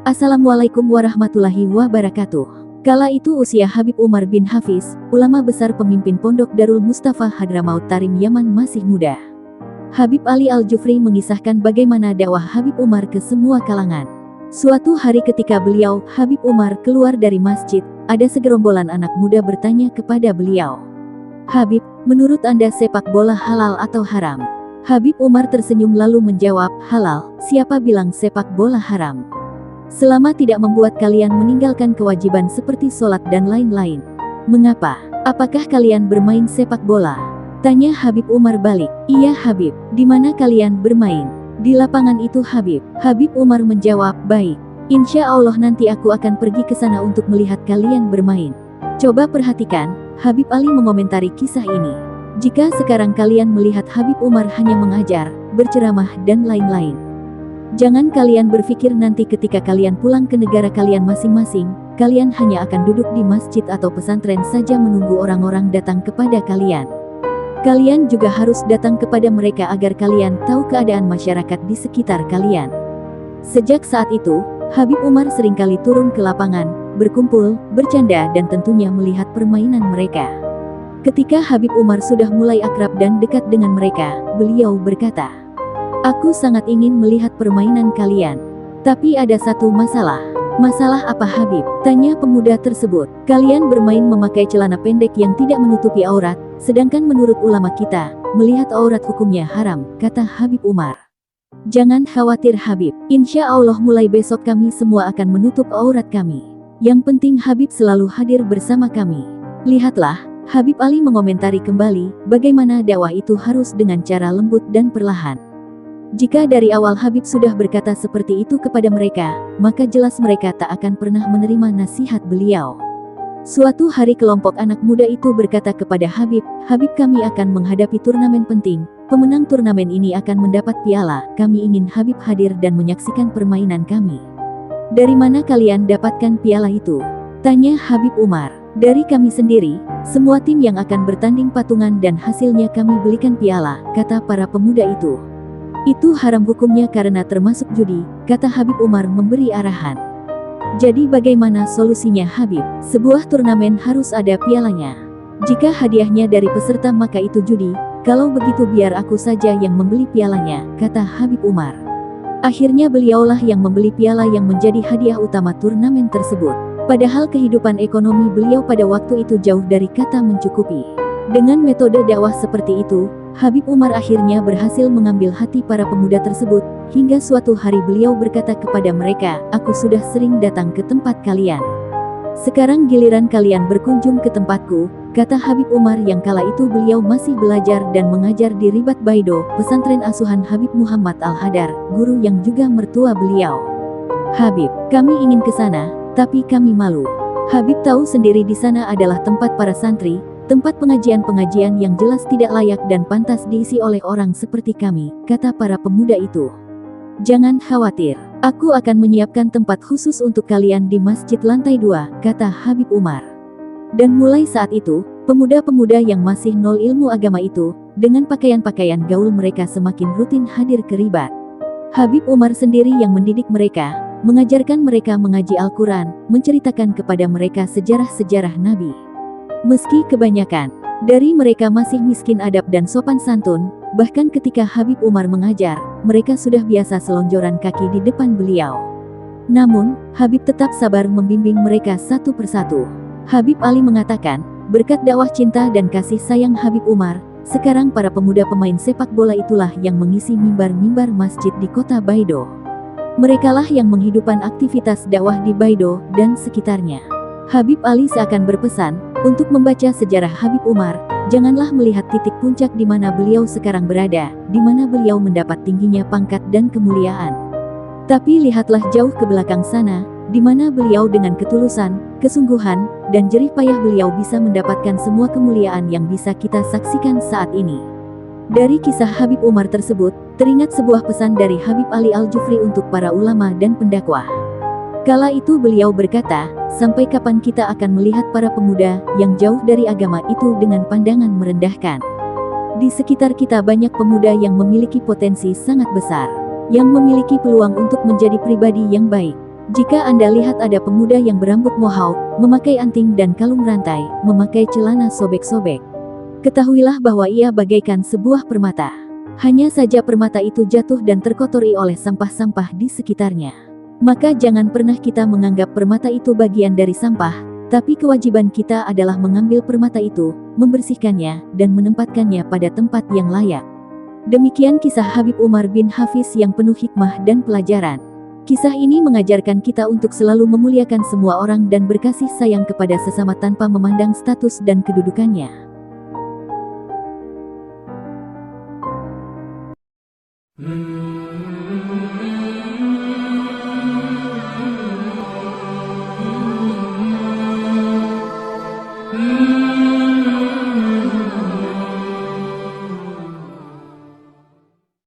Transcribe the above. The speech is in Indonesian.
Assalamualaikum warahmatullahi wabarakatuh. Kala itu usia Habib Umar bin Hafiz, ulama besar pemimpin pondok Darul Mustafa Hadramaut Tarim Yaman masih muda. Habib Ali Al-Jufri mengisahkan bagaimana dakwah Habib Umar ke semua kalangan. Suatu hari ketika beliau, Habib Umar, keluar dari masjid, ada segerombolan anak muda bertanya kepada beliau, "Habib, menurut Anda sepak bola halal atau haram?" Habib Umar tersenyum lalu menjawab, "Halal, siapa bilang sepak bola haram? Selama tidak membuat kalian meninggalkan kewajiban seperti sholat dan lain-lain. Mengapa? Apakah kalian bermain sepak bola?" Tanya Habib Umar balik. "Iya Habib, di mana kalian bermain?" "Di lapangan itu Habib." Habib Umar menjawab, "Baik. Insya Allah nanti aku akan pergi ke sana untuk melihat kalian bermain." Coba perhatikan, Habib Ali mengomentari kisah ini. Jika sekarang kalian melihat Habib Umar hanya mengajar, berceramah dan lain-lain, jangan kalian berpikir nanti ketika kalian pulang ke negara kalian masing-masing, kalian hanya akan duduk di masjid atau pesantren saja menunggu orang-orang datang kepada kalian. Kalian juga harus datang kepada mereka agar kalian tahu keadaan masyarakat di sekitar kalian. Sejak saat itu, Habib Umar seringkali turun ke lapangan, berkumpul, bercanda dan tentunya melihat permainan mereka. Ketika Habib Umar sudah mulai akrab dan dekat dengan mereka, beliau berkata, "Aku sangat ingin melihat permainan kalian. Tapi ada satu masalah." "Masalah apa Habib?" tanya pemuda tersebut. "Kalian bermain memakai celana pendek yang tidak menutupi aurat, sedangkan menurut ulama kita, melihat aurat hukumnya haram," kata Habib Umar. "Jangan khawatir Habib, insya Allah mulai besok kami semua akan menutup aurat kami. Yang penting Habib selalu hadir bersama kami." Lihatlah, Habib Ali mengomentari kembali, bagaimana dakwah itu harus dengan cara lembut dan perlahan. Jika dari awal Habib sudah berkata seperti itu kepada mereka, maka jelas mereka tak akan pernah menerima nasihat beliau. Suatu hari kelompok anak muda itu berkata kepada Habib, "Habib, kami akan menghadapi turnamen penting. Pemenang turnamen ini akan mendapat piala. Kami ingin Habib hadir dan menyaksikan permainan kami." "Dari mana kalian dapatkan piala itu?" tanya Habib Umar. "Dari kami sendiri, semua tim yang akan bertanding patungan dan hasilnya kami belikan piala," kata para pemuda itu. "Itu haram hukumnya karena termasuk judi," kata Habib Umar memberi arahan. "Jadi bagaimana solusinya Habib? Sebuah turnamen harus ada pialanya. Jika hadiahnya dari peserta maka itu judi. Kalau begitu biar aku saja yang membeli pialanya," kata Habib Umar. Akhirnya beliaulah yang membeli piala yang menjadi hadiah utama turnamen tersebut. Padahal kehidupan ekonomi beliau pada waktu itu jauh dari kata mencukupi. Dengan metode dakwah seperti itu, Habib Umar akhirnya berhasil mengambil hati para pemuda tersebut, hingga suatu hari beliau berkata kepada mereka, "Aku sudah sering datang ke tempat kalian. Sekarang giliran kalian berkunjung ke tempatku," kata Habib Umar yang kala itu beliau masih belajar dan mengajar di Ribat Baido, pesantren asuhan Habib Muhammad Al-Hadar, guru yang juga mertua beliau. "Habib, kami ingin ke sana, tapi kami malu. Habib tahu sendiri di sana adalah tempat para santri, tempat pengajian-pengajian yang jelas tidak layak dan pantas diisi oleh orang seperti kami," kata para pemuda itu. "Jangan khawatir, aku akan menyiapkan tempat khusus untuk kalian di masjid lantai 2, kata Habib Umar. Dan mulai saat itu, pemuda-pemuda yang masih nol ilmu agama itu, dengan pakaian-pakaian gaul mereka semakin rutin hadir ke ribat. Habib Umar sendiri yang mendidik mereka, mengajarkan mereka mengaji Al-Quran, menceritakan kepada mereka sejarah-sejarah Nabi. Meski kebanyakan dari mereka masih miskin adab dan sopan santun, bahkan ketika Habib Umar mengajar, mereka sudah biasa selonjoran kaki di depan beliau. Namun, Habib tetap sabar membimbing mereka satu persatu. Habib Ali mengatakan, berkat dakwah cinta dan kasih sayang Habib Umar, sekarang para pemuda pemain sepak bola itulah yang mengisi mimbar-mimbar masjid di kota Baido. Merekalah yang menghidupkan aktivitas dakwah di Baido dan sekitarnya. Habib Ali seakan berpesan, untuk membaca sejarah Habib Umar, janganlah melihat titik puncak di mana beliau sekarang berada, di mana beliau mendapat tingginya pangkat dan kemuliaan. Tapi lihatlah jauh ke belakang sana, di mana beliau dengan ketulusan, kesungguhan, dan jerih payah beliau bisa mendapatkan semua kemuliaan yang bisa kita saksikan saat ini. Dari kisah Habib Umar tersebut, teringat sebuah pesan dari Habib Ali Al-Jufri untuk para ulama dan pendakwah. Kala itu beliau berkata, "Sampai kapan kita akan melihat para pemuda yang jauh dari agama itu dengan pandangan merendahkan? Di sekitar kita banyak pemuda yang memiliki potensi sangat besar, yang memiliki peluang untuk menjadi pribadi yang baik. Jika Anda lihat ada pemuda yang berambut mohawk, memakai anting dan kalung rantai, memakai celana sobek-sobek, ketahuilah bahwa ia bagaikan sebuah permata. Hanya saja permata itu jatuh dan terkotori oleh sampah-sampah di sekitarnya. Maka jangan pernah kita menganggap permata itu bagian dari sampah, tapi kewajiban kita adalah mengambil permata itu, membersihkannya, dan menempatkannya pada tempat yang layak. Demikian kisah Habib Umar bin Hafiz yang penuh hikmah dan pelajaran. Kisah ini mengajarkan kita untuk selalu memuliakan semua orang dan berkasih sayang kepada sesama tanpa memandang status dan kedudukannya.